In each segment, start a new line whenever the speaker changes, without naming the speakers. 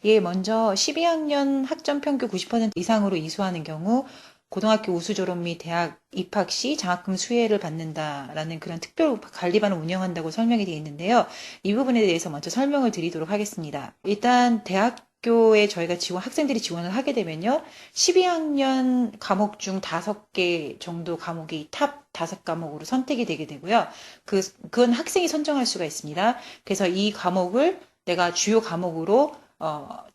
예, 먼저 12학년 학점 평균 90% 이상으로 이수하는 경우 고등학교 우수 졸업 및 대학 입학 시 장학금 수혜를 받는다라는 그런 특별 관리반을 운영한다고 설명이 되어 있는데요. 이 부분에 대해서 먼저 설명을 드리도록 하겠습니다. 일단 대학교에 저희가 학생들이 지원을 하게 되면요. 12학년 과목 중 5개 정도 과목이 탑 5과목으로 선택이 되게 되고요. 그건 학생이 선정할 수가 있습니다. 그래서 이 과목을 내가 주요 과목으로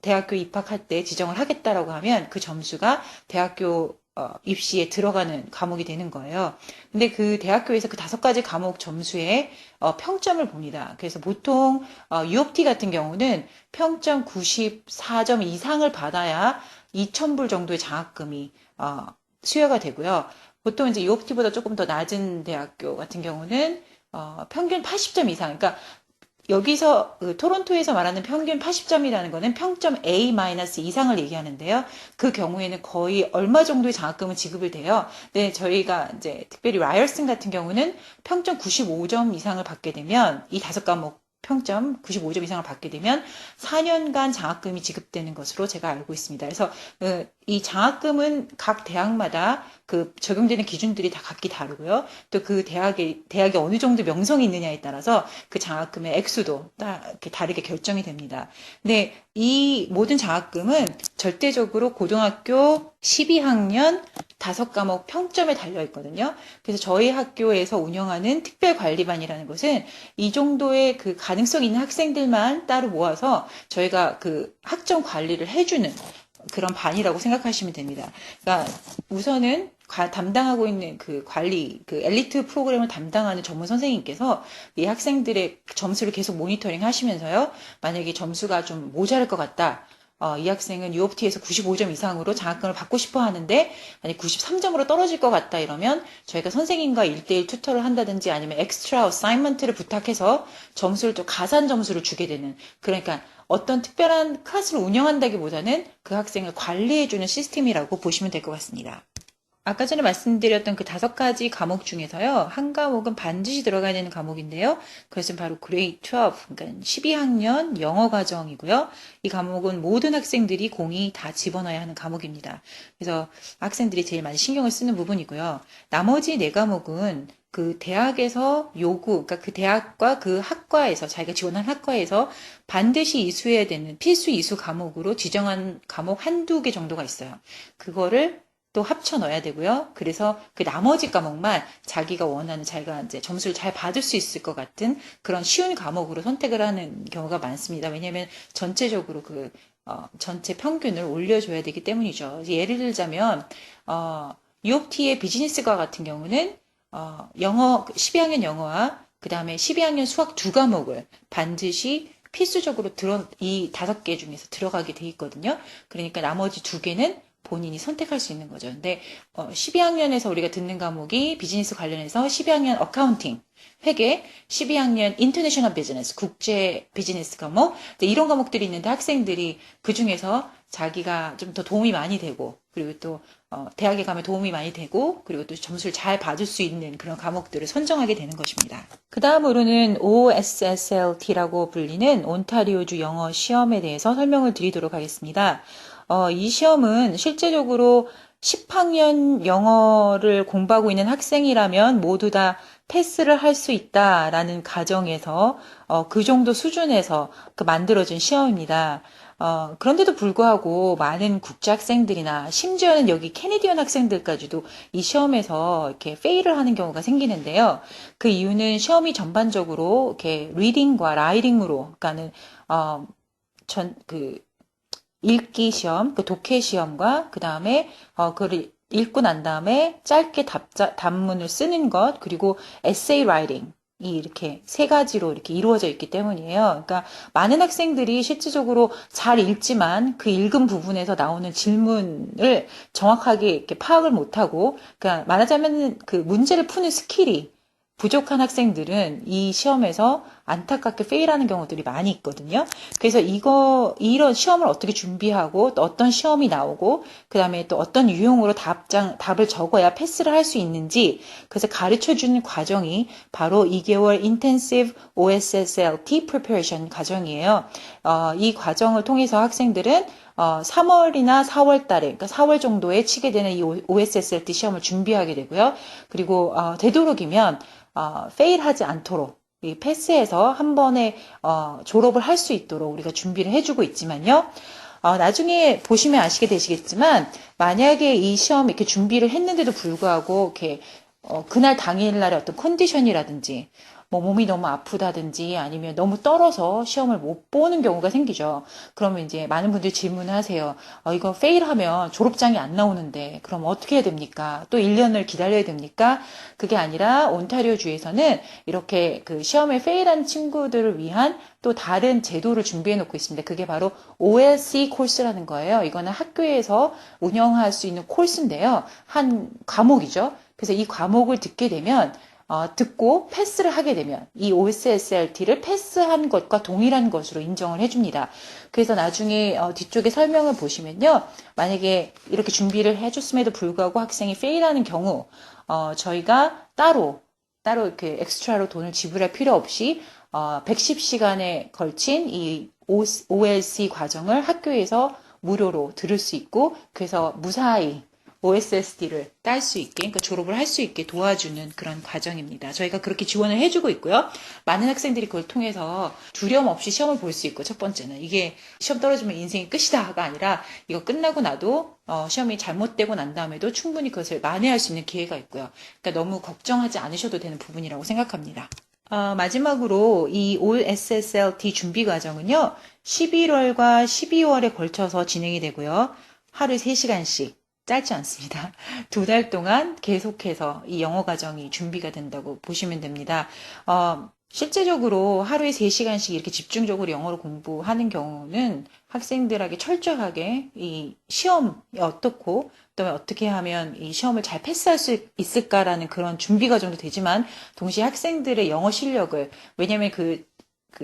대학교 입학할 때 지정을 하겠다라고 하면 그 점수가 대학교 입시에 들어가는 과목이 되는 거예요. 근데 그 대학교에서 그 5가지 과목 점수에 평점을 봅니다. 그래서 보통 UOT 같은 경우는 평점 94점 이상을 받아야 2,000불 정도의 장학금이 수여가 되고요. 보통 이제 UOT보다 조금 더 낮은 대학교 같은 경우는 평균 80점 이상, 그러니까 여기서 토론토에서 말하는 평균 80점이라는 거는 평점 A- 이상을 얘기하는데요. 그 경우에는 거의 얼마 정도의 장학금은 지급을 돼요. 네, 저희가 이제 특별히 라이얼슨 같은 경우는 평점 95점 이상을 받게 되면 이 5과목 평점 95점 이상을 받게 되면 4년간 장학금이 지급되는 것으로 제가 알고 있습니다. 그래서 이 장학금은 각 대학마다 그 적용되는 기준들이 다 각기 다르고요. 또 그 대학이 어느 정도 명성이 있느냐에 따라서 그 장학금의 액수도 이렇게 다르게 결정이 됩니다. 근데 이 모든 장학금은 절대적으로 고등학교 12학년 5과목 평점에 달려 있거든요. 그래서 저희 학교에서 운영하는 특별관리반이라는 것은 이 정도의 그 가능성 있는 학생들만 따로 모아서 저희가 그 학점 관리를 해주는 그런 반이라고 생각하시면 됩니다. 그러니까 우선은 담당하고 있는 그 관리, 그 엘리트 프로그램을 담당하는 전문 선생님께서 이 학생들의 점수를 계속 모니터링 하시면서요. 만약에 점수가 좀 모자랄 것 같다. 이 학생은 UOT에서 95점 이상으로 장학금을 받고 싶어 하는데 만약 93점으로 떨어질 것 같다 이러면 저희가 선생님과 1대1 튜터를 한다든지 아니면 엑스트라 어사이먼트를 부탁해서 점수를 또 가산 점수를 주게 되는, 그러니까 어떤 특별한 클래스를 운영한다기보다는 그 학생을 관리해주는 시스템이라고 보시면 될 것 같습니다. 아까 전에 말씀드렸던 그 5가지 과목 중에서요, 한 과목은 반드시 들어가야 되는 과목인데요. 그것은 바로 그레이드 12, 그러니까 12학년 영어 과정이고요. 이 과목은 모든 학생들이 공이 다 집어넣어야 하는 과목입니다. 그래서 학생들이 제일 많이 신경을 쓰는 부분이고요. 나머지 4과목은 그 대학에서 그러니까 그 대학과 그 학과에서, 자기가 지원한 학과에서 반드시 이수해야 되는 필수 이수 과목으로 지정한 과목 한두 개 정도가 있어요. 그거를 또 합쳐 넣어야 되고요. 그래서 그 나머지 과목만 자기가 원하는, 자기가 이제 점수를 잘 받을 수 있을 것 같은 그런 쉬운 과목으로 선택을 하는 경우가 많습니다. 왜냐하면 전체적으로 전체 평균을 올려줘야 되기 때문이죠. 예를 들자면, UOT의 비즈니스과 같은 경우는, 12학년 영어와 그 다음에 12학년 수학 2과목을 반드시 필수적으로 이 5개 중에서 들어가게 돼 있거든요. 그러니까 나머지 2개는 본인이 선택할 수 있는 거죠. 근데 12학년에서 우리가 듣는 과목이 비즈니스 관련해서 12학년 어카운팅, 회계, 12학년 인터내셔널 비즈니스, 국제 비즈니스 과목, 이런 과목들이 있는데 학생들이 그 중에서 자기가 좀 더 도움이 많이 되고, 그리고 또 대학에 가면 도움이 많이 되고, 그리고 또 점수를 잘 받을 수 있는 그런 과목들을 선정하게 되는 것입니다. 그 다음으로는 OSSLT라고 불리는 온타리오주 영어 시험에 대해서 설명을 드리도록 하겠습니다. 이 시험은 실제적으로 10학년 영어를 공부하고 있는 학생이라면 모두 다 패스를 할 수 있다라는 가정에서 그 정도 수준에서 만들어진 시험입니다. 그런데도 불구하고 많은 국제 학생들이나 심지어는 여기 캐네디언 학생들까지도 이 시험에서 이렇게 페일을 하는 경우가 생기는데요. 그 이유는 시험이 전반적으로 이렇게 리딩과 라이팅으로, 그러니까는 읽기 시험, 그 독해 시험과 그 다음에 그걸 읽고 난 다음에 짧게 답문을 쓰는 것, 그리고 에세이 라이팅, 이 이렇게 3가지로 이렇게 이루어져 있기 때문이에요. 그러니까 많은 학생들이 실질적으로 잘 읽지만 그 읽은 부분에서 나오는 질문을 정확하게 이렇게 파악을 못하고, 그러니까 말하자면 그 문제를 푸는 스킬이 부족한 학생들은 이 시험에서 안타깝게 페일하는 경우들이 많이 있거든요. 그래서 이런 시험을 어떻게 준비하고 또 어떤 시험이 나오고 그 다음에 또 어떤 유형으로 답을 적어야 패스를 할 수 있는지 그래서 가르쳐 주는 과정이 바로 2개월 Intensive OSSLT Preparation 과정이에요. 이 과정을 통해서 학생들은 3월이나 4월 달에, 그러니까 4월 정도에 치게 되는 이 OSSLT 시험을 준비하게 되고요. 그리고 되도록이면 페일하지 않도록 이 패스해서 한 번에 졸업을 할 수 있도록 우리가 준비를 해주고 있지만요. 나중에 보시면 아시게 되시겠지만 만약에 이 시험 이렇게 준비를 했는데도 불구하고 이렇게 그날 당일날의 어떤 컨디션이라든지 뭐 몸이 너무 아프다든지 아니면 너무 떨어서 시험을 못 보는 경우가 생기죠. 그러면 이제 많은 분들이 질문을 하세요. 이거 페일하면 졸업장이 안 나오는데 그럼 어떻게 해야 됩니까? 또 1년을 기다려야 됩니까? 그게 아니라 온타리오 주에서는 이렇게 그 시험에 페일한 친구들을 위한 또 다른 제도를 준비해 놓고 있습니다. 그게 바로 OLC 코र्스라는 거예요. 이거는 학교에서 운영할 수 있는 코र्스인데요. 한 과목이죠. 그래서 이 과목을 듣게 되면 듣고 패스를 하게 되면 이 OSSLT를 패스한 것과 동일한 것으로 인정을 해줍니다. 그래서 나중에 뒤쪽에 설명을 보시면요. 만약에 이렇게 준비를 해줬음에도 불구하고 학생이 페일하는 경우 저희가 따로 이렇게 엑스트라로 돈을 지불할 필요 없이 110시간에 걸친 이 OLC 과정을 학교에서 무료로 들을 수 있고 그래서 무사히 OSSD를 딸 수 있게, 그러니까 졸업을 할 수 있게 도와주는 그런 과정입니다. 저희가 그렇게 지원을 해주고 있고요. 많은 학생들이 그걸 통해서 두려움 없이 시험을 볼 수 있고, 첫 번째는 이게 시험 떨어지면 인생이 끝이다가 아니라 이거 끝나고 나도 시험이 잘못되고 난 다음에도 충분히 그것을 만회할 수 있는 기회가 있고요. 그러니까 너무 걱정하지 않으셔도 되는 부분이라고 생각합니다. 마지막으로 이 OSSLT 준비 과정은요, 11월과 12월에 걸쳐서 진행이 되고요. 하루에 3시간씩. 짧지 않습니다. 2달 동안 계속해서 이 영어 과정이 준비가 된다고 보시면 됩니다. 실제적으로 하루에 3시간씩 이렇게 집중적으로 영어를 공부하는 경우는 학생들에게 철저하게 이 시험이 어떻고 그다음에 어떻게 하면 이 시험을 잘 패스할 수 있을까라는 그런 준비 과정도 되지만 동시에 학생들의 영어 실력을 왜냐하면 그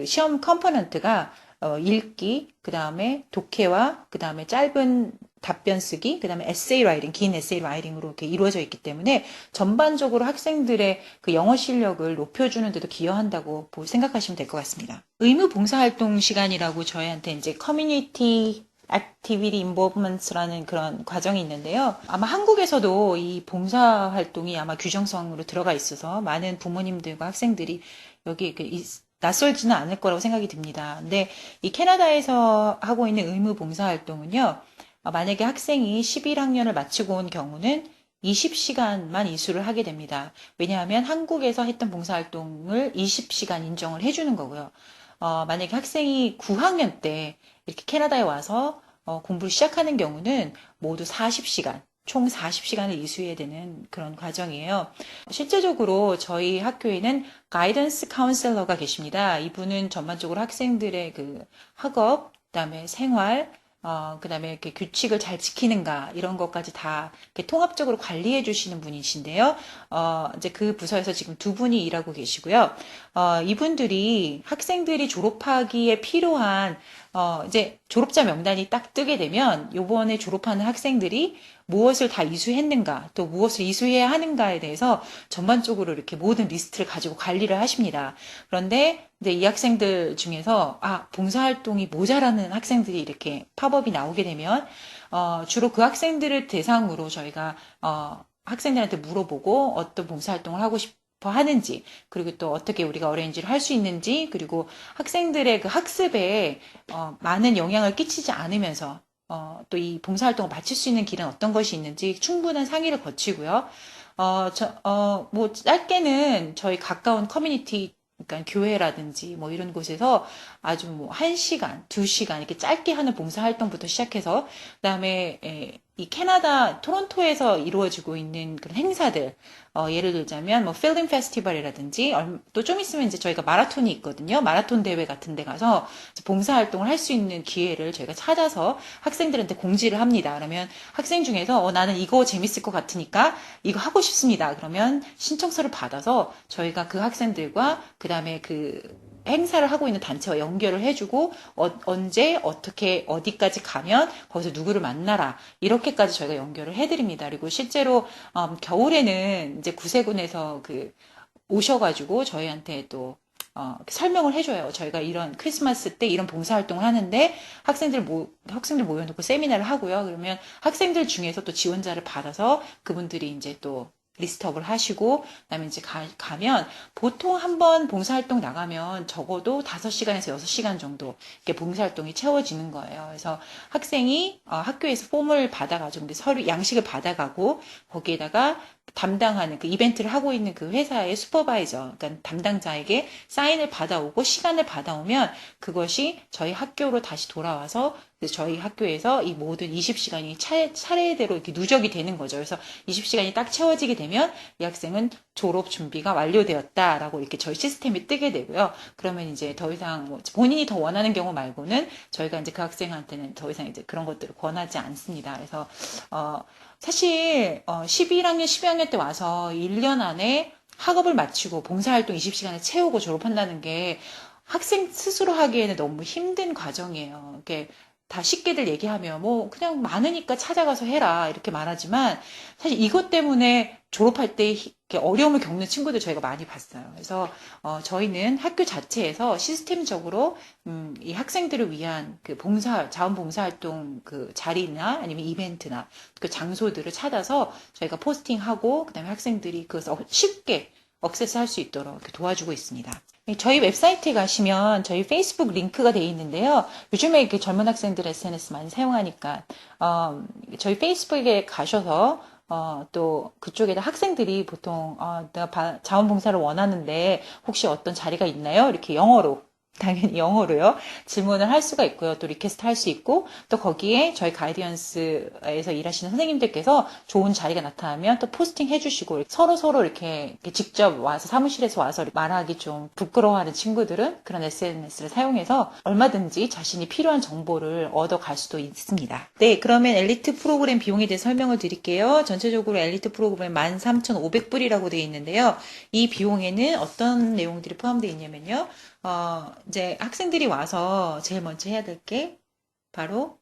시험 컴포넌트가 읽기, 그 다음에 독해와 그 다음에 짧은 답변 쓰기, 그 다음에 에세이 라이팅, 긴 에세이 라이팅으로 이렇게 이루어져 있기 때문에 전반적으로 학생들의 그 영어 실력을 높여주는 데도 기여한다고 생각하시면 될 것 같습니다. 의무 봉사활동 시간이라고 저희한테 이제 커뮤니티 액티비티 인볼브먼트라는 그런 과정이 있는데요. 아마 한국에서도 이 봉사활동이 아마 규정성으로 들어가 있어서 많은 부모님들과 학생들이 여기 낯설지는 않을 거라고 생각이 듭니다. 근데 이 캐나다에서 하고 있는 의무 봉사활동은요. 만약에 학생이 11학년을 마치고 온 경우는 20시간만 이수를 하게 됩니다. 왜냐하면 한국에서 했던 봉사활동을 20시간 인정을 해주는 거고요. 만약에 학생이 9학년 때 이렇게 캐나다에 와서 공부를 시작하는 경우는 모두 40시간, 총 40시간을 이수해야 되는 그런 과정이에요. 실제적으로 저희 학교에는 가이던스 카운셀러가 계십니다. 이분은 전반적으로 학생들의 그 학업, 그다음에 생활, 그다음에 이렇게 규칙을 잘 지키는가 이런 것까지 다 이렇게 통합적으로 관리해 주시는 분이신데요. 이제 그 부서에서 지금 2분이 일하고 계시고요. 이분들이 학생들이 졸업하기에 필요한 이제 졸업자 명단이 딱 뜨게 되면 요번에 졸업하는 학생들이 무엇을 다 이수했는가, 또 무엇을 이수해야 하는가에 대해서 전반적으로 이렇게 모든 리스트를 가지고 관리를 하십니다. 그런데 이제 이 학생들 중에서 봉사활동이 모자라는 학생들이 이렇게 팝업이 나오게 되면 주로 그 학생들을 대상으로 저희가 학생들한테 물어보고 어떤 봉사활동을 하고 싶어 하는지, 그리고 또 어떻게 우리가 어레인지를 할 수 있는지, 그리고 학생들의 그 학습에 많은 영향을 끼치지 않으면서 또 이 봉사활동을 마칠 수 있는 길은 어떤 것이 있는지 충분한 상의를 거치고요. 뭐 짧게는 저희 가까운 커뮤니티 그러니까 교회라든지 뭐 이런 곳에서 아주 뭐 1시간, 2시간 이렇게 짧게 하는 봉사활동부터 시작해서 그다음에 이 캐나다 토론토에서 이루어지고 있는 그런 행사들, 예를 들자면 뭐 필름 페스티벌이라든지 또 좀 있으면 이제 저희가 마라톤이 있거든요. 마라톤 대회 같은 데 가서 봉사활동을 할 수 있는 기회를 저희가 찾아서 학생들한테 공지를 합니다. 그러면 학생 중에서 나는 이거 재밌을 것 같으니까 이거 하고 싶습니다. 그러면 신청서를 받아서 저희가 그 학생들과 그다음에 그 행사를 하고 있는 단체와 연결을 해주고 언제 어떻게 어디까지 가면 거기서 누구를 만나라 이렇게까지 저희가 연결을 해드립니다. 그리고 실제로 겨울에는 이제 구세군에서 그 오셔가지고 저희한테 또 설명을 해줘요. 저희가 이런 크리스마스 때 이런 봉사활동을 하는데 학생들 모여놓고 세미나를 하고요. 그러면 학생들 중에서 또 지원자를 받아서 그분들이 이제 또 리스트업을 하시고 그다음에 이제 가면 보통 한 번 봉사활동 나가면 적어도 5시간에서 6시간 정도 이렇게 봉사활동이 채워지는 거예요. 그래서 학생이 학교에서 폼을 받아가지고 서류 양식을 받아가고 거기에다가 담당하는 그 이벤트를 하고 있는 그 회사의 슈퍼바이저, 그러니까 담당자에게 사인을 받아오고 시간을 받아오면 그것이 저희 학교로 다시 돌아와서 저희 학교에서 이 모든 20시간이 차례대로 이렇게 누적이 되는 거죠. 그래서 20시간이 딱 채워지게 되면 이 학생은 졸업 준비가 완료되었다라고 이렇게 저희 시스템이 뜨게 되고요. 그러면 이제 더 이상 뭐 본인이 더 원하는 경우 말고는 저희가 이제 그 학생한테는 더 이상 이제 그런 것들을 권하지 않습니다. 그래서 사실 11학년, 12학년 때 와서 1년 안에 학업을 마치고 봉사활동 20시간을 채우고 졸업한다는 게 학생 스스로 하기에는 너무 힘든 과정이에요. 이렇게 다 쉽게들 얘기하면 뭐 그냥 많으니까 찾아가서 해라 이렇게 말하지만 사실 이것 때문에 졸업할 때 어려움을 겪는 친구들 저희가 많이 봤어요. 그래서 저희는 학교 자체에서 시스템적으로 이 학생들을 위한 그 자원봉사활동 그 자리나 아니면 이벤트나 그 장소들을 찾아서 저희가 포스팅하고 그다음에 학생들이 그것을 쉽게 액세스할 수 있도록 이렇게 도와주고 있습니다. 저희 웹사이트에 가시면 저희 페이스북 링크가 되어 있는데요. 요즘에 이렇게 젊은 학생들 SNS 많이 사용하니까 저희 페이스북에 가셔서 또 그쪽에다 학생들이 보통 내가 자원봉사를 원하는데 혹시 어떤 자리가 있나요? 이렇게 영어로 당연히 영어로요. 질문을 할 수가 있고요. 또 리퀘스트 할 수 있고 또 거기에 저희 가이디언스에서 일하시는 선생님들께서 좋은 자리가 나타나면 또 포스팅 해주시고 서로 이렇게 직접 와서 사무실에서 와서 말하기 좀 부끄러워하는 친구들은 그런 SNS를 사용해서 얼마든지 자신이 필요한 정보를 얻어갈 수도 있습니다. 네, 그러면 엘리트 프로그램 비용에 대해 설명을 드릴게요. 전체적으로 엘리트 프로그램 13,500불이라고 되어 있는데요. 이 비용에는 어떤 내용들이 포함되어 있냐면요. 이제 학생들이 와서 제일 먼저 해야 될 게 바로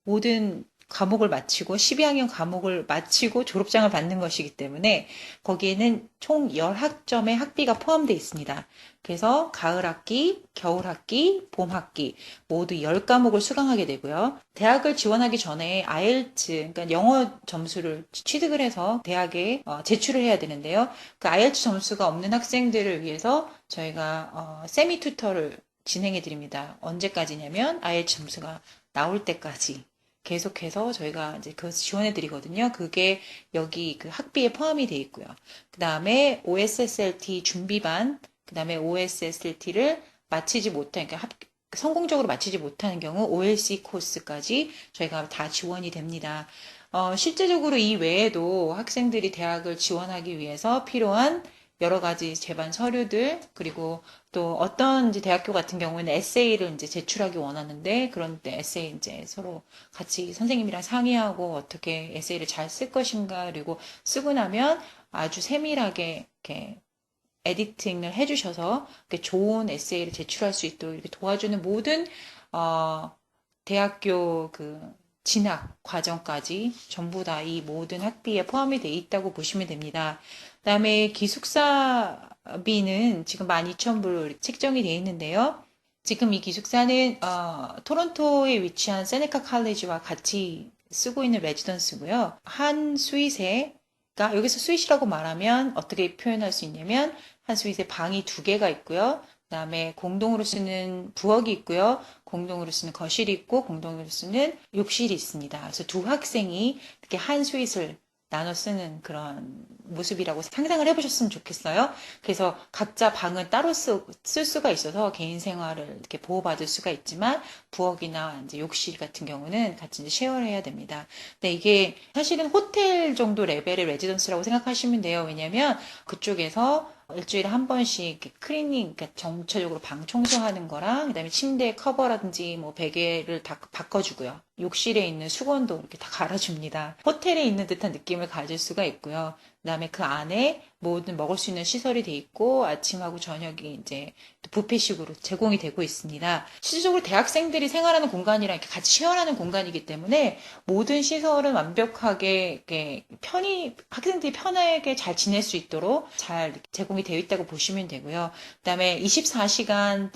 모든 과목을 마치고 12학년 과목을 마치고 졸업장을 받는 것이기 때문에 거기에는 총 10학점의 학비가 포함되어 있습니다. 그래서 가을 학기, 겨울 학기, 봄 학기 모두 10과목을 수강하게 되고요. 대학을 지원하기 전에 IELTS, 그러니까 영어 점수를 취득을 해서 대학에 제출을 해야 되는데요. 그 IELTS 점수가 없는 학생들을 위해서 저희가 세미 튜터를 진행해 드립니다. 언제까지냐면 IELTS 점수가 나올 때까지 계속해서 저희가 이제 그것을 지원해 드리거든요. 그게 여기 그 학비에 포함이 돼 있고요. 그 다음에 OSSLT 준비반, 그 다음에 OSSLT를 마치지 못한, 그러니까 성공적으로 마치지 못하는 경우 OLC 코스까지 저희가 다 지원이 됩니다. 실제적으로 이 외에도 학생들이 대학을 지원하기 위해서 필요한 여러 가지 제반 서류들, 그리고 또 어떤 이제 대학교 같은 경우에는 에세이를 이제 제출하기 원하는데, 그런 때 에세이 이제 서로 같이 선생님이랑 상의하고 어떻게 에세이를 잘 쓸 것인가, 그리고 쓰고 나면 아주 세밀하게 이렇게 에디팅을 해주셔서 좋은 에세이를 제출할 수 있도록 이렇게 도와주는 모든, 대학교 그 진학 과정까지 전부 다 이 모든 학비에 포함이 돼 있다고 보시면 됩니다. 그다음에 기숙사비는 지금 12,000불 책정이 되어 있는데요. 지금 이 기숙사는 토론토에 위치한 세네카 칼리지와 같이 쓰고 있는 레지던스고요. 한 스윗에 그러니까 여기서 스윗이라고 말하면 어떻게 표현할 수 있냐면 한 스윗에 방이 2개가 있고요. 그다음에 공동으로 쓰는 부엌이 있고요. 공동으로 쓰는 거실이 있고 공동으로 쓰는 욕실이 있습니다. 그래서 두 학생이 이렇게 한 스윗을 나눠 쓰는 그런 모습이라고 상상을 해보셨으면 좋겠어요. 그래서 각자 방은 따로 쓸 수가 있어서 개인 생활을 이렇게 보호받을 수가 있지만 부엌이나 이제 욕실 같은 경우는 같이 이제 쉐어를 해야 됩니다. 근데 이게 사실은 호텔 정도 레벨의 레지던스라고 생각하시면 돼요. 왜냐하면 그쪽에서 일주일에 한 번씩 이렇게 클리닝, 그러니까 전체적으로 방 청소하는 거랑, 그다음에 침대 커버라든지 뭐 베개를 다 바꿔주고요. 욕실에 있는 수건도 이렇게 다 갈아줍니다. 호텔에 있는 듯한 느낌을 가질 수가 있고요. 그다음에 그 안에 모든 먹을 수 있는 시설이 돼 있고 아침하고 저녁이 이제 뷔페식으로 제공이 되고 있습니다. 실질적으로 대학생들이 생활하는 공간이랑 이렇게 같이 쉐어하는 공간이기 때문에 모든 시설은 완벽하게 이렇게 학생들이 편하게 잘 지낼 수 있도록 잘 제공이 되어 있다고 보시면 되고요. 그다음에 24시간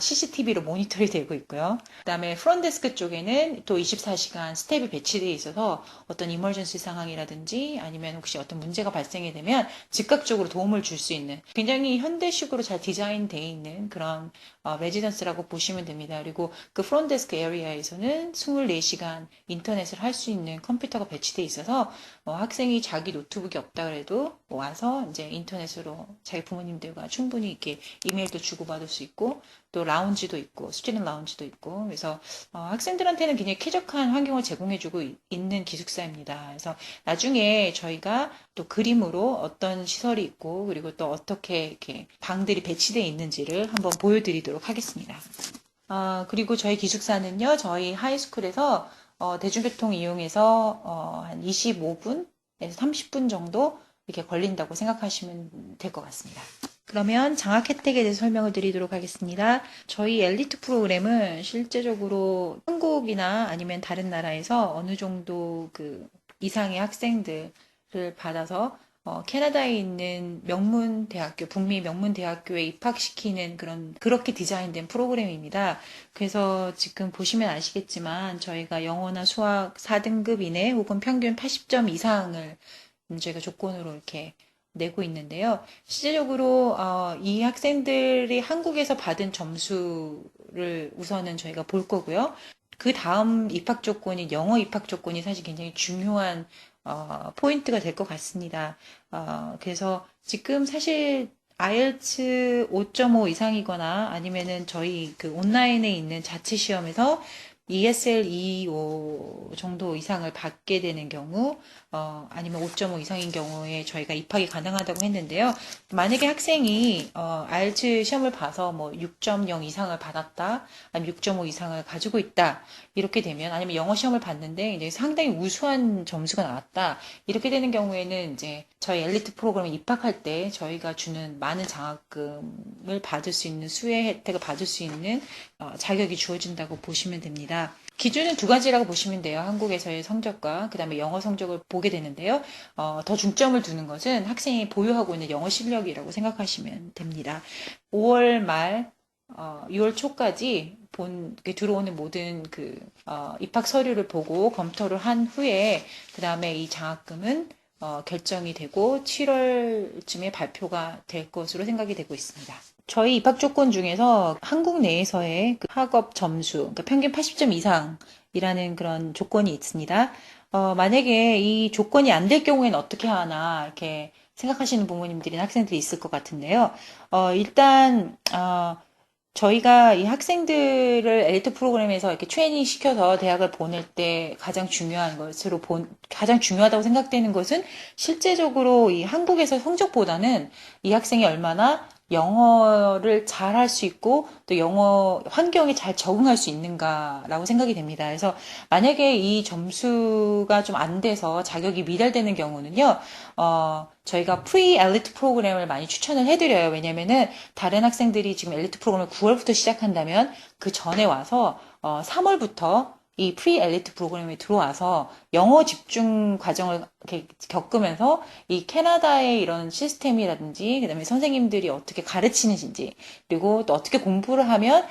CCTV로 모니터링이 되고 있고요. 그다음에 프론데스크 쪽에는 또 24시간 스텝이 배치되어 있어서 어떤 이머전시 상황이라든지 아니면 혹시 어떤 문제가 발생이 되면 즉각적으로 도움을 줄 수 있는 굉장히 현대식으로 잘 디자인되어 있는 그런 레지던스라고 보시면 됩니다. 그리고 그 프론데스크 에리아에서는 24시간 인터넷을 할 수 있는 컴퓨터가 배치되어 있어서 학생이 자기 노트북이 없다 그래도 와서 이제 인터넷으로 자기 부모님들과 충분히 이렇게 이메일도 주고받을 수 있고 또 라운지도 있고 스튜던트 라운지도 있고 그래서 학생들한테는 굉장히 쾌적한 환경을 제공해주고 있는 기숙사입니다. 그래서 나중에 저희가 또 그림으로 어떤 시설이 있고 그리고 또 어떻게 이렇게 방들이 배치되어 있는지를 한번 보여드리도록 하겠습니다. 그리고 저희 기숙사는요, 저희 하이스쿨에서 대중교통 이용해서 한 25분에서 30분 정도 이렇게 걸린다고 생각하시면 될 것 같습니다. 그러면 장학 혜택에 대해서 설명을 드리도록 하겠습니다. 저희 엘리트 프로그램은 실제적으로 한국이나 아니면 다른 나라에서 어느 정도 그 이상의 학생들을 받아서 캐나다에 있는 명문대학교, 북미 명문대학교에 입학시키는 그렇게 디자인된 프로그램입니다. 그래서 지금 보시면 아시겠지만 저희가 영어나 수학 4등급 이내 혹은 평균 80점 이상을 저희가 조건으로 이렇게 내고 있는데요. 실제적으로 이 학생들이 한국에서 받은 점수를 우선은 저희가 볼 거고요. 그 다음 입학 조건이 영어 입학 조건이 사실 굉장히 중요한 포인트가 될 것 같습니다. 그래서 지금 사실 IELTS 5.5 이상이거나 아니면은 저희 그 온라인에 있는 자체 시험에서 ESL 2.5 정도 이상을 받게 되는 경우, 아니면 5.5 이상인 경우에 저희가 입학이 가능하다고 했는데요. 만약에 학생이, IELTS 시험을 봐서 뭐 6.0 이상을 받았다, 아니면 6.5 이상을 가지고 있다, 이렇게 되면, 아니면 영어 시험을 봤는데 이제 상당히 우수한 점수가 나왔다, 이렇게 되는 경우에는 이제 저희 엘리트 프로그램에 입학할 때 저희가 주는 많은 장학금을 받을 수 있는 수혜 혜택을 받을 수 있는 자격이 주어진다고 보시면 됩니다. 기준은 두 가지라고 보시면 돼요. 한국에서의 성적과 그 다음에 영어 성적을 보게 되는데요. 더 중점을 두는 것은 학생이 보유하고 있는 영어 실력이라고 생각하시면 됩니다. 5월 말 6월 초까지 들어오는 모든 입학 서류를 보고 검토를 한 후에 그 다음에 이 장학금은 결정이 되고 7월쯤에 발표가 될 것으로 생각이 되고 있습니다. 저희 입학 조건 중에서 한국 내에서의 그 학업 점수, 그러니까 평균 80점 이상이라는 그런 조건이 있습니다. 만약에 이 조건이 안 될 경우에는 어떻게 하나 이렇게 생각하시는 부모님들이나 학생들이 있을 것 같은데요. 일단 저희가 이 학생들을 엘리트 프로그램에서 이렇게 트레이닝 시켜서 대학을 보낼 때 가장 중요하다고 생각되는 것은 실제적으로 이 한국에서 성적보다는 이 학생이 얼마나 영어를 잘 할 수 있고 또 영어 환경에 잘 적응할 수 있는가라고 생각이 됩니다. 그래서 만약에 이 점수가 좀 안 돼서 자격이 미달되는 경우는요, 저희가 프리 엘리트 프로그램을 많이 추천을 해드려요. 왜냐면은 다른 학생들이 지금 엘리트 프로그램을 9월부터 시작한다면 그 전에 와서 3월부터 이 프리 엘리트 프로그램에 들어와서 영어 집중 과정을 이렇게 겪으면서 이 캐나다의 이런 시스템이라든지 그다음에 선생님들이 어떻게 가르치는지 그리고 또 어떻게 공부를 하면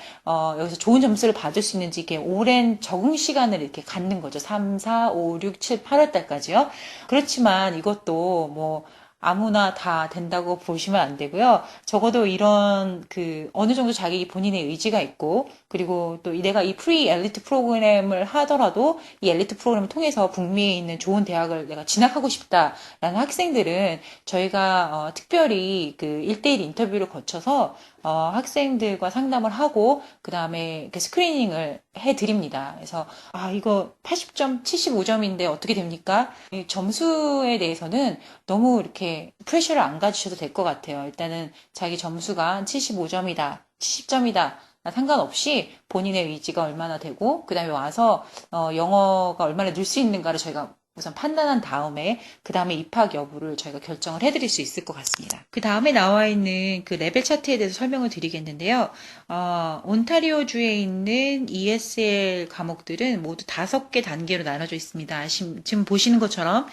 여기서 좋은 점수를 받을 수 있는지 이렇게 오랜 적응 시간을 이렇게 갖는 거죠. 3, 4, 5, 6, 7, 8월 달까지요. 그렇지만 이것도 뭐 아무나 다 된다고 보시면 안 되고요. 적어도 이런 어느 정도 자기 본인의 의지가 있고, 그리고 또 내가 이 프리 엘리트 프로그램을 하더라도 이 엘리트 프로그램을 통해서 북미에 있는 좋은 대학을 내가 진학하고 싶다라는 학생들은 저희가 특별히 1대1 인터뷰를 거쳐서 학생들과 상담을 하고 그 다음에 스크리닝을 해드립니다. 그래서 이거 80점, 75점인데 어떻게 됩니까? 이 점수에 대해서는 너무 이렇게 프레셔를 안 가지셔도 될 것 같아요. 일단은 자기 점수가 75점이다, 70점이다. 상관없이 본인의 의지가 얼마나 되고 그 다음에 와서 영어가 얼마나 늘 수 있는가를 저희가 우선 판단한 다음에 그 다음에 입학 여부를 저희가 결정을 해드릴 수 있을 것 같습니다. 그 다음에 나와 있는 그 레벨 차트에 대해서 설명을 드리겠는데요. 온타리오주에 있는 ESL 과목들은 모두 5개 단계로 나눠져 있습니다. 지금 보시는 것처럼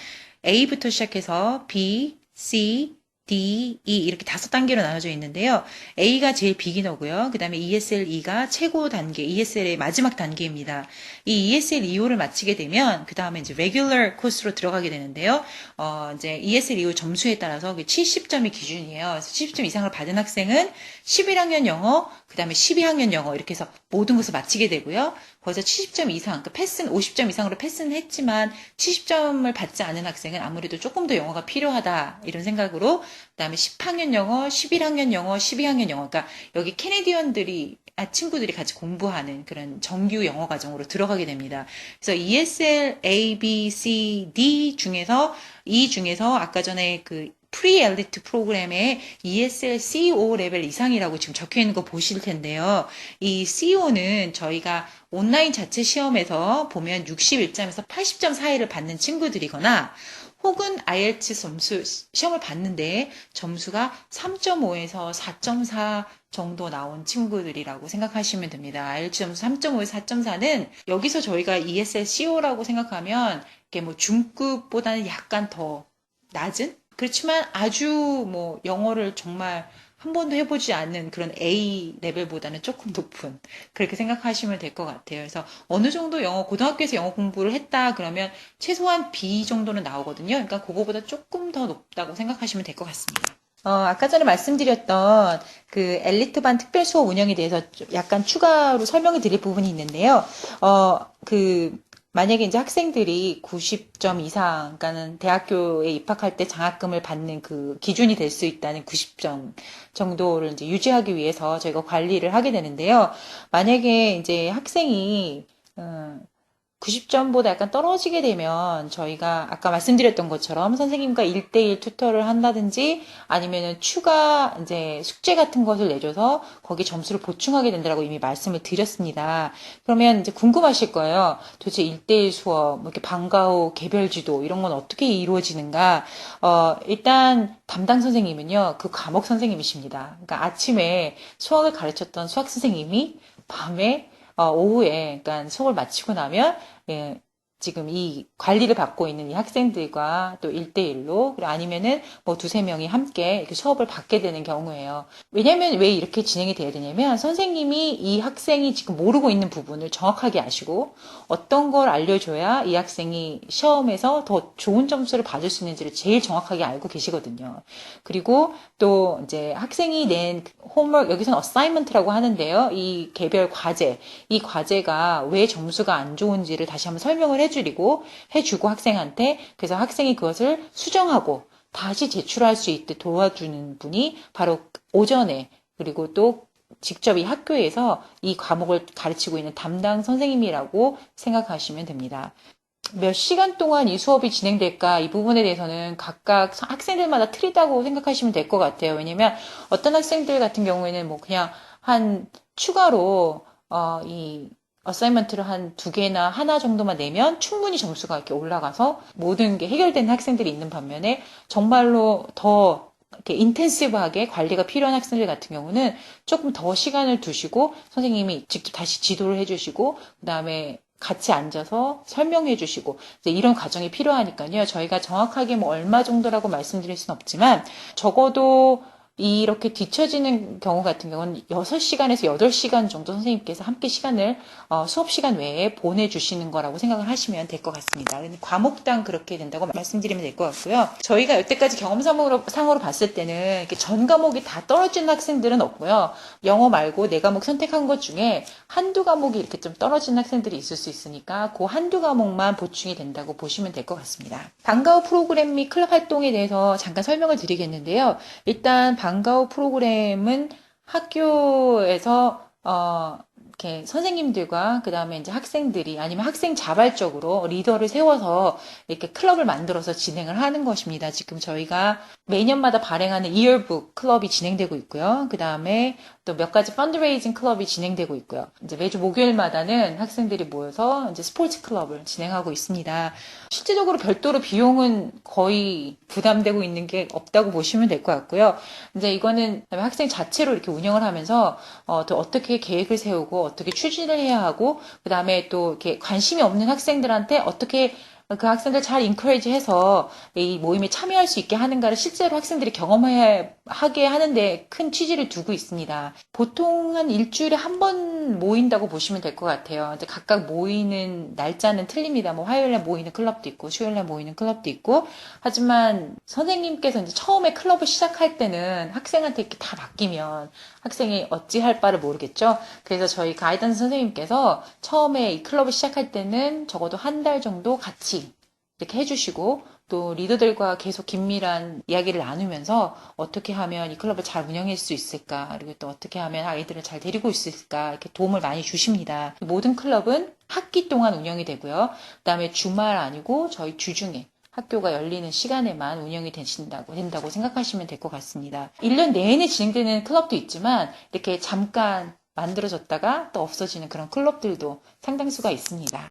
A부터 시작해서 B, C, D, E 이렇게 5단계로 나눠져 있는데요. A가 제일 비기너고요. 그 다음에 ESL2가 최고 단계, ESL의 마지막 단계입니다. 이 ESL 2호를 마치게 되면 그 다음에 이제 레귤러 코스로 들어가게 되는데요. 이제 ESL 2호 점수에 따라서 70점이 기준이에요. 그래서 70점 이상을 받은 학생은 11학년 영어, 그 다음에 12학년 영어 이렇게 해서 모든 것을 마치게 되고요. 거기서 70점 이상, 패스는 50점 이상으로 패스는 했지만 70점을 받지 않은 학생은 아무래도 조금 더 영어가 필요하다 이런 생각으로 그다음에 10학년 영어, 11학년 영어, 12학년 영어 그러니까 여기 캐네디언들이 친구들이 같이 공부하는 그런 정규 영어 과정으로 들어가게 됩니다. 그래서 ESL A, B, C, D 중에서 이 중에서 아까 전에 프리 엘리트 프로그램에 ESL CO 레벨 이상이라고 지금 적혀 있는 거 보실 텐데요. 이 CO는 저희가 온라인 자체 시험에서 보면 61점에서 80점 사이를 받는 친구들이거나 혹은 IELTS 점수 시험을 봤는데 점수가 3.5에서 4.4 정도 나온 친구들이라고 생각하시면 됩니다. IELTS 점수 3.5에서 4.4는 여기서 저희가 ESL CO라고 생각하면 이게 뭐 중급보다는 약간 더 낮은? 그렇지만 아주 영어를 정말 한 번도 해보지 않는 그런 A 레벨보다는 조금 높은 그렇게 생각하시면 될 것 같아요. 그래서 어느 정도 고등학교에서 영어 공부를 했다 그러면 최소한 B 정도는 나오거든요. 그러니까 그거보다 조금 더 높다고 생각하시면 될 것 같습니다. 아까 전에 말씀드렸던 엘리트반 특별 수업 운영에 대해서 약간 추가로 설명을 드릴 부분이 있는데요. 만약에 이제 학생들이 90점 이상, 그러니까는 대학교에 입학할 때 장학금을 받는 기준이 될 수 있다는 90점 정도를 이제 유지하기 위해서 저희가 관리를 하게 되는데요. 만약에 이제 학생이 90점보다 약간 떨어지게 되면 저희가 아까 말씀드렸던 것처럼 선생님과 1대1 튜터를 한다든지 아니면은 추가 이제 숙제 같은 것을 내줘서 거기 점수를 보충하게 된다고 이미 말씀을 드렸습니다. 그러면 이제 궁금하실 거예요. 도대체 1대1 수업, 이렇게 방과 후 개별 지도 이런 건 어떻게 이루어지는가? 일단 담당 선생님은요, 그 과목 선생님이십니다. 그러니까 아침에 수학을 가르쳤던 수학 선생님이 밤에 오후에, 그러니까 수업을 마치고 나면, 예, 지금 이 관리를 받고 있는 이 학생들과 또 1대1로, 그리고 아니면은 두세 명이 함께 이렇게 수업을 받게 되는 경우예요. 왜냐면 왜 이렇게 진행이 돼야 되냐면, 선생님이 이 학생이 지금 모르고 있는 부분을 정확하게 아시고, 어떤 걸 알려줘야 이 학생이 시험에서 더 좋은 점수를 받을 수 있는지를 제일 정확하게 알고 계시거든요. 그리고 또 이제 학생이 낸 홈워크, 여기서는 어사이먼트라고 하는데요. 이 개별 과제, 이 과제가 왜 점수가 안 좋은지를 다시 한번 설명을 해주고 학생한테 그래서 학생이 그것을 수정하고 다시 제출할 수 있도록 도와주는 분이 바로 오전에 그리고 또 직접 이 학교에서 이 과목을 가르치고 있는 담당 선생님이라고 생각하시면 됩니다. 몇 시간 동안 이 수업이 진행될까 이 부분에 대해서는 각각 학생들마다 틀리다고 생각하시면 될 것 같아요. 왜냐면 어떤 학생들 같은 경우에는 그냥 한 추가로 이 어사이먼트를 한 2개나 하나 정도만 내면 충분히 점수가 이렇게 올라가서 모든 게 해결되는 학생들이 있는 반면에 정말로 더 이렇게 인텐시브하게 관리가 필요한 학생들 같은 경우는 조금 더 시간을 두시고 선생님이 직접 다시 지도를 해주시고 그다음에 같이 앉아서 설명해 주시고 이제 이런 과정이 필요하니까요. 저희가 정확하게 얼마 정도라고 말씀드릴 수는 없지만 적어도 이렇게 뒤처지는 경우 같은 경우는 6시간에서 8시간 정도 선생님께서 함께 시간을 수업 시간 외에 보내주시는 거라고 생각을 하시면 될 것 같습니다. 과목당 그렇게 된다고 말씀드리면 될 것 같고요. 저희가 여태까지 경험상으로 봤을 때는 이렇게 전 과목이 다 떨어지는 학생들은 없고요. 영어 말고 4과목 선택한 것 중에 한두 과목이 이렇게 좀 떨어지는 학생들이 있을 수 있으니까 그 한두 과목만 보충이 된다고 보시면 될 것 같습니다. 방과 후 프로그램 및 클럽 활동에 대해서 잠깐 설명을 드리겠는데요. 일단 방과 후 프로그램은 학교에서 이렇게 선생님들과 그 다음에 이제 학생들이 아니면 학생 자발적으로 리더를 세워서 이렇게 클럽을 만들어서 진행을 하는 것입니다. 지금 저희가 매년마다 발행하는 이어북 클럽이 진행되고 있고요. 그 다음에 또 몇 가지 펀드레이징 클럽이 진행되고 있고요. 이제 매주 목요일마다는 학생들이 모여서 이제 스포츠 클럽을 진행하고 있습니다. 실제적으로 별도로 비용은 거의 부담되고 있는 게 없다고 보시면 될 것 같고요. 이제 이거는 학생 자체로 이렇게 운영을 하면서 또 어떻게 계획을 세우고 어떻게 추진을 해야 하고 그 다음에 또 이렇게 관심이 없는 학생들한테 어떻게 그 학생들 잘 인커리지 해서 이 모임에 참여할 수 있게 하는가를 실제로 학생들이 경험하게 하는데 큰 취지를 두고 있습니다. 보통 한 일주일에 한 번 모인다고 보시면 될 것 같아요. 이제 각각 모이는 날짜는 틀립니다. 뭐 화요일에 모이는 클럽도 있고 수요일에 모이는 클럽도 있고 하지만 선생님께서 이제 처음에 클럽을 시작할 때는 학생한테 이렇게 다 맡기면 학생이 어찌할 바를 모르겠죠. 그래서 저희 가이던스 선생님께서 처음에 이 클럽을 시작할 때는 적어도 한 달 정도 같이 이렇게 해주시고 또 리더들과 계속 긴밀한 이야기를 나누면서 어떻게 하면 이 클럽을 잘 운영할 수 있을까 그리고 또 어떻게 하면 아이들을 잘 데리고 있을까 이렇게 도움을 많이 주십니다. 모든 클럽은 학기 동안 운영이 되고요. 그다음에 주말 아니고 저희 주중에 학교가 열리는 시간에만 운영이 된다고 생각하시면 될 것 같습니다. 1년 내내 진행되는 클럽도 있지만 이렇게 잠깐 만들어졌다가 또 없어지는 그런 클럽들도 상당수가 있습니다.